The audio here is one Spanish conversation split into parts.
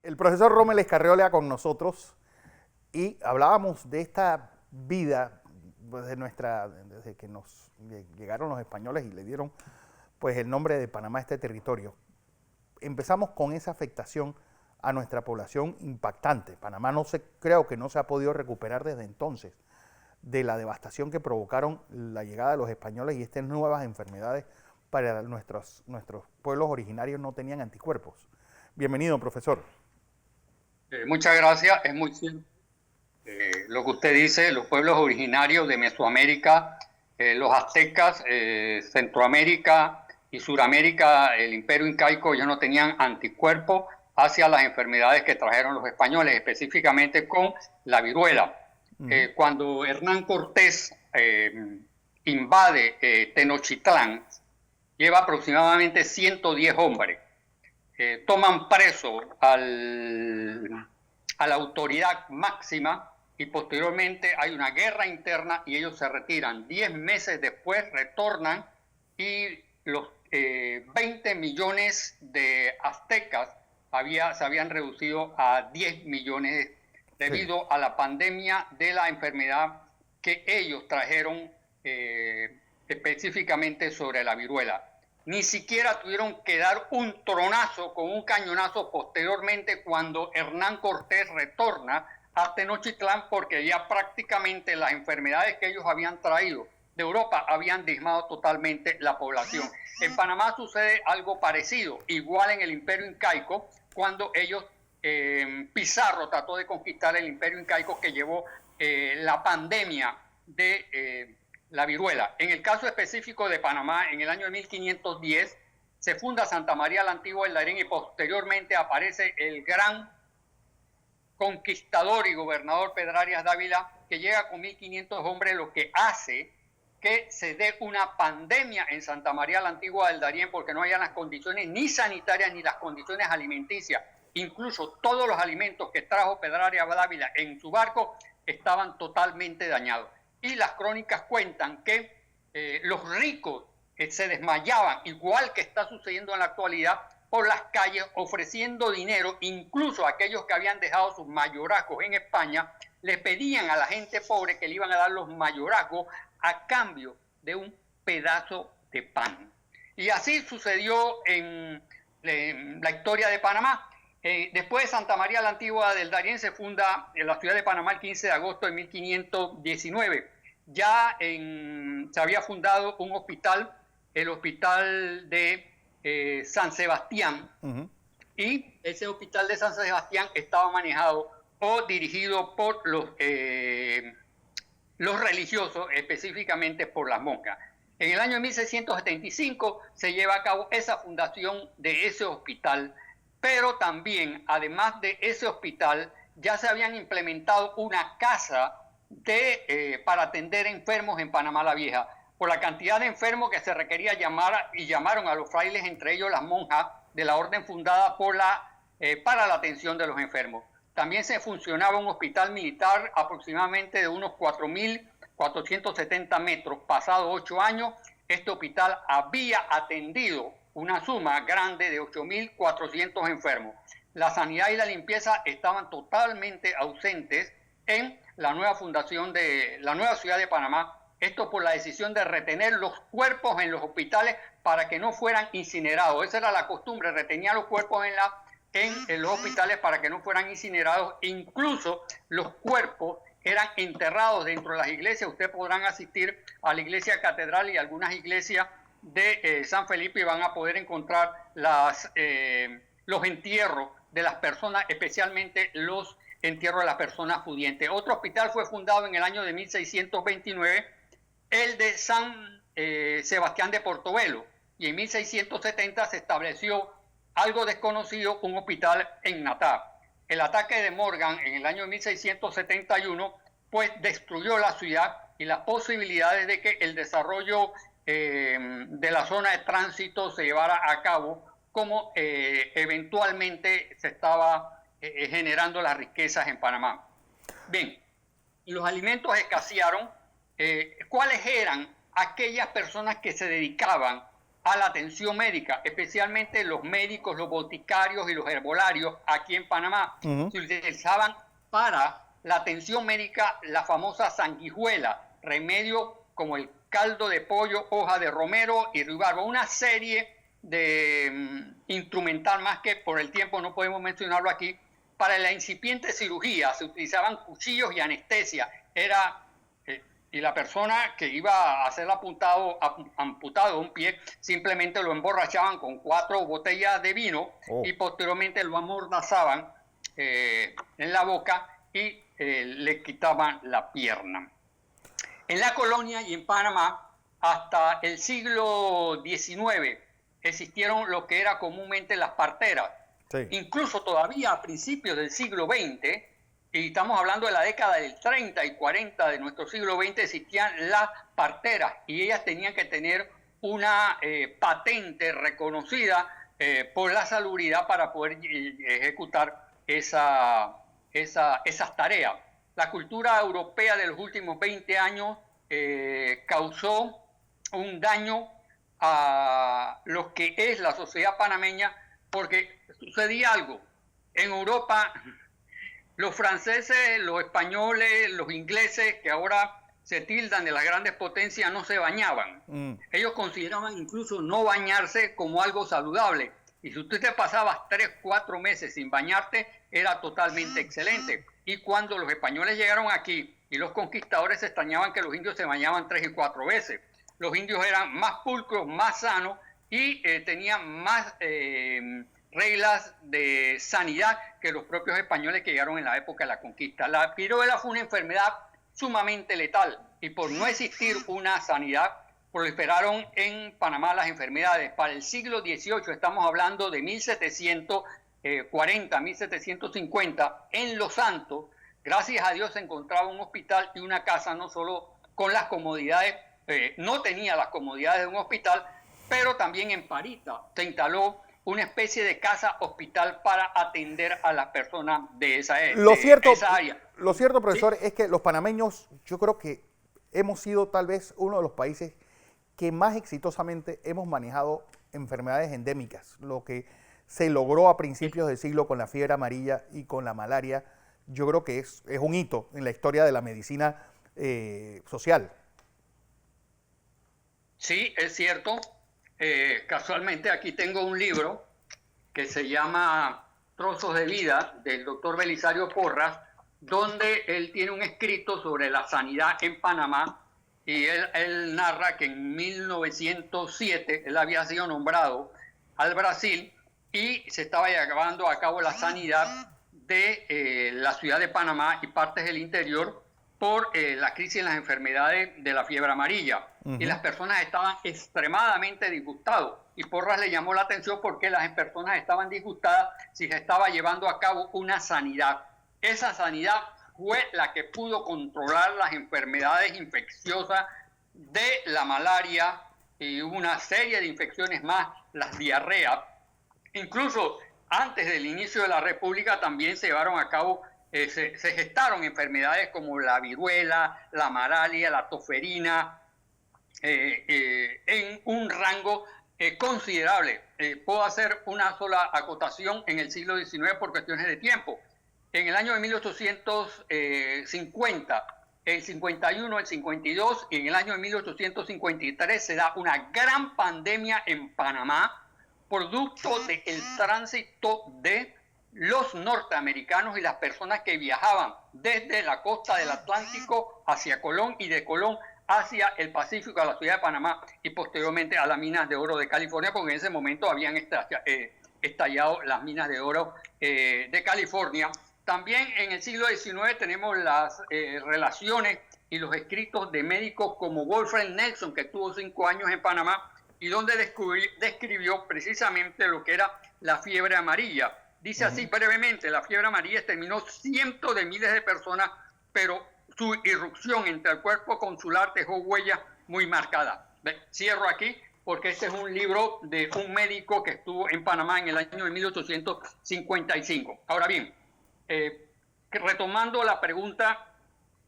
El profesor Rommel Escarriola con nosotros y hablábamos de esta vida pues, desde que nos llegaron los españoles y le dieron pues el nombre de Panamá a este territorio. Empezamos con esa afectación a nuestra población impactante. Panamá creo que no se ha podido recuperar desde entonces de la devastación que provocaron la llegada de los españoles y estas nuevas enfermedades para nuestros pueblos originarios no tenían anticuerpos. Bienvenido, profesor. Muchas gracias. Es muy cierto lo que usted dice. Los pueblos originarios de Mesoamérica, los aztecas, Centroamérica y Suramérica, el imperio incaico, ya no tenían anticuerpos hacia las enfermedades que trajeron los españoles, específicamente con la viruela. Cuando Hernán Cortés invade Tenochtitlán, lleva aproximadamente 110 hombres. Toman preso a la autoridad máxima y posteriormente hay una guerra interna y ellos se retiran. 10 meses después retornan y los 20 millones de aztecas se habían reducido a 10 millones debido a la pandemia de la enfermedad que ellos trajeron específicamente sobre la viruela. Ni siquiera tuvieron que dar un tronazo con un cañonazo posteriormente cuando Hernán Cortés retorna a Tenochtitlán, porque ya prácticamente las enfermedades que ellos habían traído de Europa habían diezmado totalmente la población. En Panamá sucede algo parecido, igual en el imperio incaico, cuando ellos, Pizarro trató de conquistar el imperio incaico que llevó la pandemia de la viruela. En el caso específico de Panamá, en el año 1510, se funda Santa María la Antigua del Darién y posteriormente aparece el gran conquistador y gobernador Pedro Arias Dávila, que llega con 1.500 hombres, lo que hace que se dé una pandemia en Santa María la Antigua del Darién, porque no hayan las condiciones ni sanitarias ni las condiciones alimenticias. Incluso todos los alimentos que trajo Pedro Arias Dávila en su barco estaban totalmente dañados. Y las crónicas cuentan que los ricos se desmayaban, igual que está sucediendo en la actualidad, por las calles ofreciendo dinero. Incluso aquellos que habían dejado sus mayorazgos en España le pedían a la gente pobre que le iban a dar los mayorazgos a cambio de un pedazo de pan. Y así sucedió en la historia de Panamá. Después de Santa María la Antigua del Darién se funda en la ciudad de Panamá el 15 de agosto de 1519. Ya se había fundado un hospital, el hospital de San Sebastián, y ese hospital de San Sebastián estaba manejado o dirigido por los religiosos, específicamente por las monjas. En el año 1675 se lleva a cabo esa fundación de ese hospital, pero también, además de ese hospital, ya se habían implementado una casa para atender enfermos en Panamá la Vieja. Por la cantidad de enfermos que se requería llamaron a los frailes, entre ellos las monjas de la orden fundada para la atención de los enfermos. También se funcionaba un hospital militar aproximadamente de unos 4.470 metros. Pasados 8 años, este hospital había atendido una suma grande de 8.400 enfermos. La sanidad y la limpieza estaban totalmente ausentes en la nueva fundación de la nueva ciudad de Panamá. Esto por la decisión de retener los cuerpos en los hospitales para que no fueran incinerados. Esa era la costumbre, retenía los cuerpos en los hospitales para que no fueran incinerados. Incluso los cuerpos eran enterrados dentro de las iglesias. Ustedes podrán asistir a la iglesia catedral y algunas iglesias de San Felipe y van a poder encontrar los entierros de las personas, especialmente los entierros de las personas pudientes. Otro hospital fue fundado en el año de 1629, el de San Sebastián de Portobelo, y en 1670 se estableció algo desconocido, un hospital en Natá. El ataque de Morgan en el año 1671 pues destruyó la ciudad y las posibilidades de que el desarrollo de la zona de tránsito se llevara a cabo como eventualmente se estaba generando las riquezas en Panamá. Bien, los alimentos escasearon. ¿Cuáles eran aquellas personas que se dedicaban a la atención médica, especialmente los médicos, los boticarios y los herbolarios aquí en Panamá. Se utilizaban para la atención médica la famosa sanguijuela, remedio como el caldo de pollo, hoja de romero y ruibarbo, una serie de instrumental más que por el tiempo no podemos mencionarlo aquí. Para la incipiente cirugía se utilizaban cuchillos y anestesia. Y la persona que iba a ser amputado un pie, simplemente lo emborrachaban con 4 botellas de vino y posteriormente lo amordazaban en la boca y le quitaban la pierna. En la colonia y en Panamá, hasta el siglo XIX, existieron lo que era comúnmente las parteras. Sí. Incluso todavía a principios del siglo XX, y estamos hablando de la década del 30 y 40 de nuestro siglo XX, existían las parteras y ellas tenían que tener una patente reconocida por la salubridad para poder ejecutar esas tareas. La cultura europea de los últimos 20 años causó un daño a lo que es la sociedad panameña, porque sucedía algo. En Europa, los franceses, los españoles, los ingleses, que ahora se tildan de las grandes potencias, no se bañaban. Ellos consideraban incluso no bañarse como algo saludable. Y si usted te pasabas 3, 4 meses sin bañarte, era totalmente excelente. Y cuando los españoles llegaron aquí y los conquistadores se extrañaban que los indios se bañaban 3 y 4 veces. Los indios eran más pulcros, más sanos y tenían más reglas de sanidad que los propios españoles que llegaron en la época de la conquista. La viruela fue una enfermedad sumamente letal y por no existir una sanidad, proliferaron en Panamá las enfermedades. Para el siglo XVIII, estamos hablando de 1740, 1750, en Los Santos, gracias a Dios se encontraba un hospital y una casa, no solo con las comodidades, no tenía las comodidades de un hospital, pero también en Parita se instaló una especie de casa hospital para atender a las personas de esa área. Lo cierto, profesor, ¿sí? Es que los panameños, yo creo que hemos sido tal vez uno de los países que más exitosamente hemos manejado enfermedades endémicas. Lo que se logró a principios del siglo con la fiebre amarilla y con la malaria, yo creo que es un hito en la historia de la medicina social. Sí, es cierto. Casualmente aquí tengo un libro que se llama Trozos de Vida, del doctor Belisario Porras, donde él tiene un escrito sobre la sanidad en Panamá y él narra que en 1907 él había sido nombrado al Brasil y se estaba llevando a cabo la sanidad de la ciudad de Panamá y partes del interior por la crisis en las enfermedades de la fiebre amarilla. Y las personas estaban extremadamente disgustados. Y Porras le llamó la atención porque las personas estaban disgustadas si se estaba llevando a cabo una sanidad. Esa sanidad fue la que pudo controlar las enfermedades infecciosas de la malaria y una serie de infecciones más, las diarreas. Incluso antes del inicio de la República también se llevaron a cabo, se gestaron enfermedades como la viruela, la malaria, la toferina, en un rango considerable. Puedo hacer una sola acotación en el siglo XIX por cuestiones de tiempo. En el año de 1850, el 51, el 52 y en el año de 1853 se da una gran pandemia en Panamá, producto del tránsito de los norteamericanos y las personas que viajaban desde la costa del Atlántico hacia Colón y de Colón hacia el Pacífico, a la ciudad de Panamá y posteriormente a las minas de oro de California, porque en ese momento habían estallado las minas de oro de California. También en el siglo XIX tenemos las relaciones y los escritos de médicos como Wolfram Nelson, que estuvo 5 años en Panamá y donde describió precisamente lo que era la fiebre amarilla. Dice así brevemente: la fiebre amarilla exterminó cientos de miles de personas, pero su irrupción entre el cuerpo consular dejó huellas muy marcadas. Cierro aquí porque este es un libro de un médico que estuvo en Panamá en el año de 1855. Ahora bien, retomando la pregunta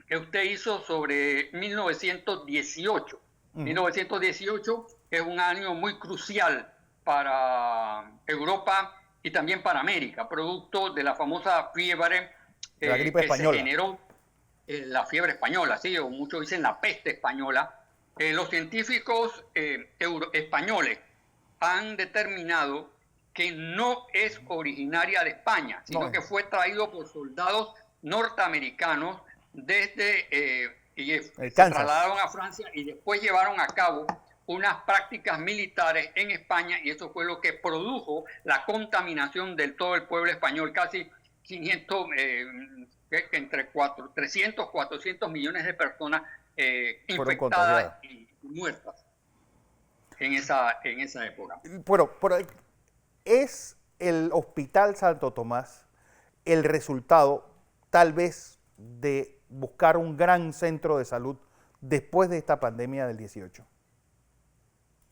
que usted hizo sobre 1918. 1918 es un año muy crucial para Europa y también para América, producto de la famosa fiebre La gripe que se española. generó, la fiebre española, ¿sí? O muchos dicen la peste española. Los científicos españoles han determinado que no es originaria de España, No, sino que fue traído por soldados norteamericanos desde y se Kansas. trasladaron a Francia y después llevaron a cabo unas prácticas militares en España y eso fue lo que produjo la contaminación de todo el pueblo español, casi 500, entre 300, 400 millones de personas Fueron infectadas contagiadas. y muertas en esa época. Bueno, ¿es el Hospital Santo Tomás el resultado tal vez de buscar un gran centro de salud después de esta pandemia del 18?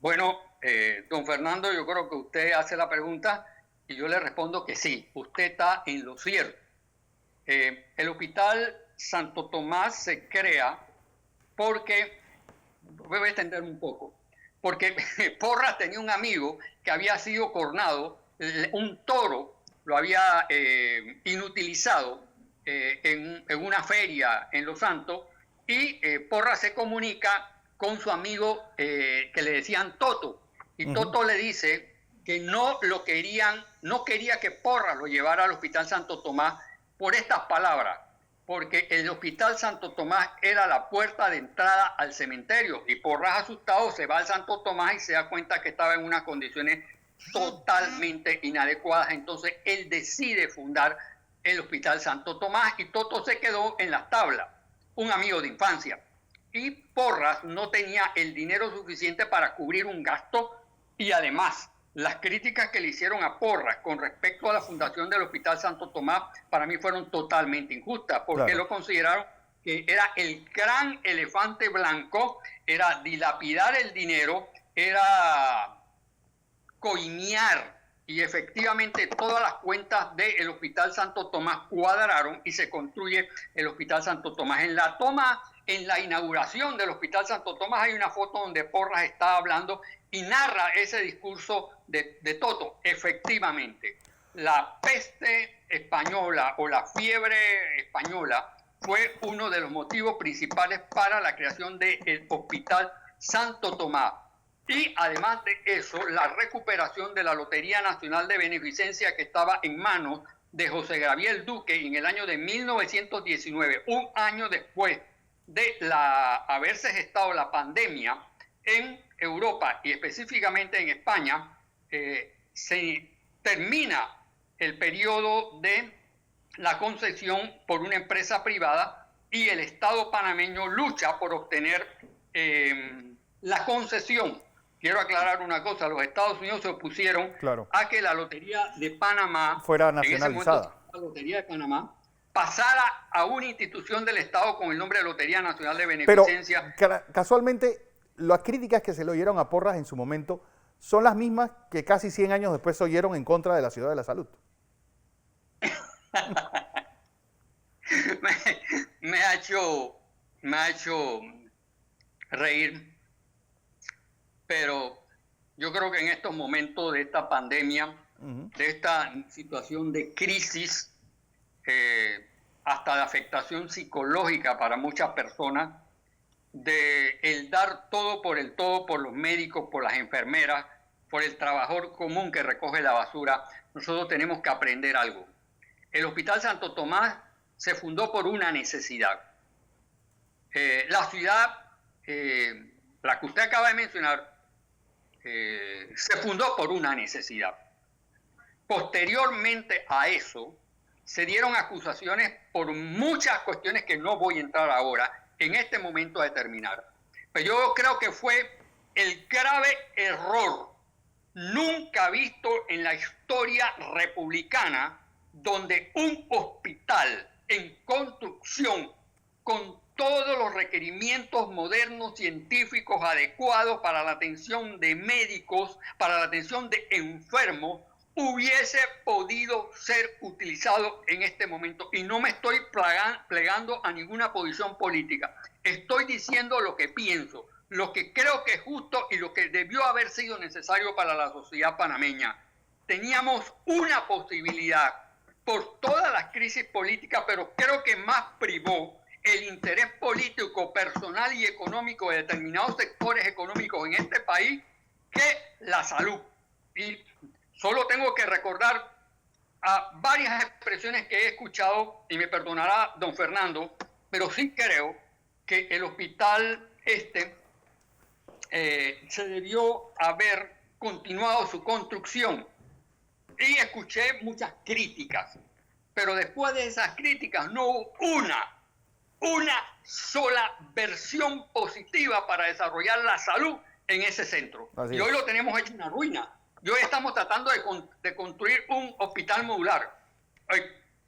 Bueno, don Fernando, yo creo que usted hace la pregunta y yo le respondo que sí, usted está en lo cierto. El Hospital Santo Tomás se crea porque, voy a extender un poco, porque Porras tenía un amigo que había sido cornado, un toro lo había inutilizado en una feria en Los Santos y Porras se comunica con su amigo que le decían Toto y Toto le dice que no lo querían, no quería que Porras lo llevara al Hospital Santo Tomás por estas palabras, porque el Hospital Santo Tomás era la puerta de entrada al cementerio y Porras asustado se va al Santo Tomás y se da cuenta que estaba en unas condiciones totalmente inadecuadas, entonces él decide fundar el Hospital Santo Tomás y Toto se quedó en las tablas, un amigo de infancia. Y Porras no tenía el dinero suficiente para cubrir un gasto y además las críticas que le hicieron a Porras con respecto a la fundación del Hospital Santo Tomás para mí fueron totalmente injustas porque Claro. lo consideraron que era el gran elefante blanco, era dilapidar el dinero, era coimear y efectivamente todas las cuentas del Hospital Santo Tomás cuadraron y se construye el Hospital Santo Tomás. En la inauguración del Hospital Santo Tomás hay una foto donde Porras está hablando y narra ese discurso de Toto. Efectivamente, la peste española o la fiebre española fue uno de los motivos principales para la creación del Hospital Santo Tomás. Y además de eso, la recuperación de la Lotería Nacional de Beneficencia que estaba en manos de José Gabriel Duque en el año de 1919, un año después de haberse gestado la pandemia en Europa y específicamente en España, se termina el periodo de la concesión por una empresa privada y el Estado panameño lucha por obtener la concesión. Quiero aclarar una cosa, los Estados Unidos se opusieron a que la Lotería de Panamá, fuera nacionalizada. en ese momento, la Lotería de Panamá, pasara a una institución del Estado con el nombre de Lotería Nacional de Beneficencia. Pero casualmente, las críticas que se le oyeron a Porras en su momento son las mismas que casi 100 años después se oyeron en contra de la Ciudad de la Salud. me ha hecho reír, pero yo creo que en estos momentos de esta pandemia, de esta situación de crisis, hasta de afectación psicológica para muchas personas, de el dar todo por los médicos, por las enfermeras, por el trabajador común que recoge la basura, nosotros tenemos que aprender algo. El Hospital Santo Tomás se fundó por una necesidad. La ciudad, la que usted acaba de mencionar, se fundó por una necesidad. Posteriormente a eso, se dieron acusaciones por muchas cuestiones que no voy a entrar ahora en este momento a determinar. Pero yo creo que fue el grave error nunca visto en la historia republicana donde un hospital en construcción con todos los requerimientos modernos, científicos adecuados para la atención de médicos, para la atención de enfermos, hubiese podido ser utilizado en este momento. Y no me estoy plegando a ninguna posición política. Estoy diciendo lo que pienso. lo que creo que es justo y lo que debió haber sido necesario para la sociedad panameña. Teníamos una posibilidad por todas las crisis políticas, pero creo que más privó el interés político, personal y económico de determinados sectores económicos en este país que la salud. Y solo tengo que recordar a varias expresiones que he escuchado, y me perdonará don Fernando, pero sí creo que el hospital se debió haber continuado su construcción. Y escuché muchas críticas, pero después de esas críticas no hubo una sola versión positiva para desarrollar la salud en ese centro. Y hoy lo tenemos hecho una ruina. Y hoy estamos tratando de construir un hospital modular.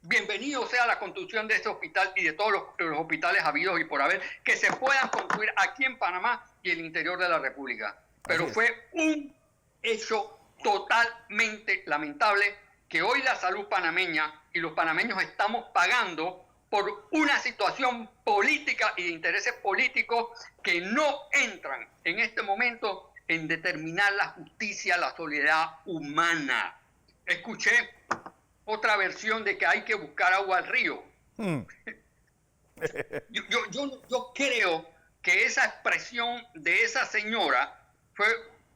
Bienvenido sea la construcción de este hospital y de todos los hospitales habidos y por haber que se puedan construir aquí en Panamá y el interior de la República. Pero fue un hecho totalmente lamentable que hoy la salud panameña y los panameños estamos pagando por una situación política y de intereses políticos que no entran en este momento en determinar la justicia, la solidaridad humana. Escuché otra versión de que hay que buscar agua al río. Yo creo que esa expresión de esa señora fue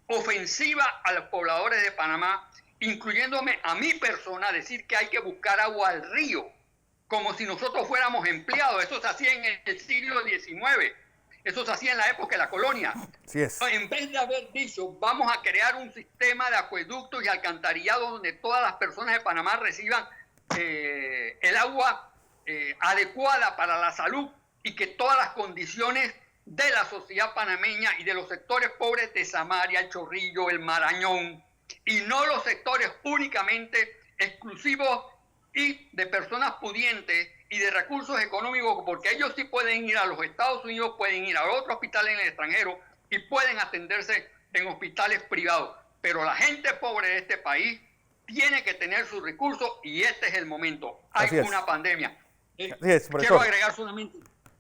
ofensiva a los pobladores de Panamá, incluyéndome a mi persona, decir que hay que buscar agua al río, como si nosotros fuéramos empleados. Eso se hacía en el siglo XIX, eso se hacía en la época de la colonia. Así es. En vez de haber dicho, vamos a crear un sistema de acueductos y alcantarillado donde todas las personas de Panamá reciban el agua adecuada para la salud y que todas las condiciones de la sociedad panameña y de los sectores pobres de Samaria, el Chorrillo, el Marañón, y no los sectores únicamente exclusivos y de personas pudientes y de recursos económicos, porque ellos sí pueden ir a los Estados Unidos, pueden ir a otros hospitales en el extranjero y pueden atenderse en hospitales privados. Pero la gente pobre de este país tiene que tener sus recursos y este es el momento. Hay una pandemia.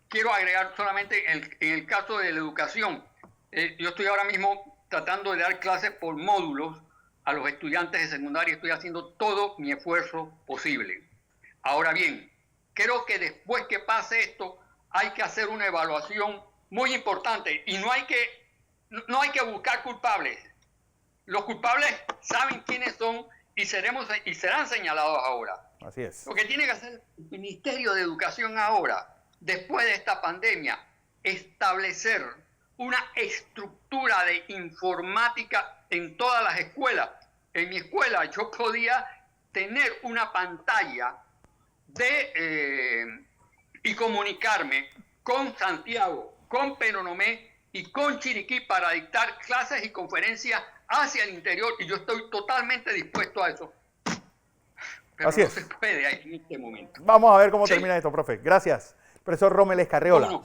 Quiero agregar solamente en el caso de la educación. Yo estoy ahora mismo tratando de dar clases por módulos a los estudiantes de secundaria. Estoy haciendo todo mi esfuerzo posible. Ahora bien, creo que después que pase esto hay que hacer una evaluación muy importante y no hay que buscar culpables. Los culpables saben quiénes son y serán señalados ahora. Así es. Lo que tiene que hacer el Ministerio de Educación ahora, después de esta pandemia, establecer una estructura de informática en todas las escuelas. En mi escuela yo podía tener una pantalla y comunicarme con Santiago, con Penonomé y con Chiriquí para dictar clases y conferencias hacia el interior, y yo estoy totalmente dispuesto a eso. Pero así no es. se puede en este momento. Vamos a ver cómo termina esto, profe. Gracias. Profesor Rommel Escarriola.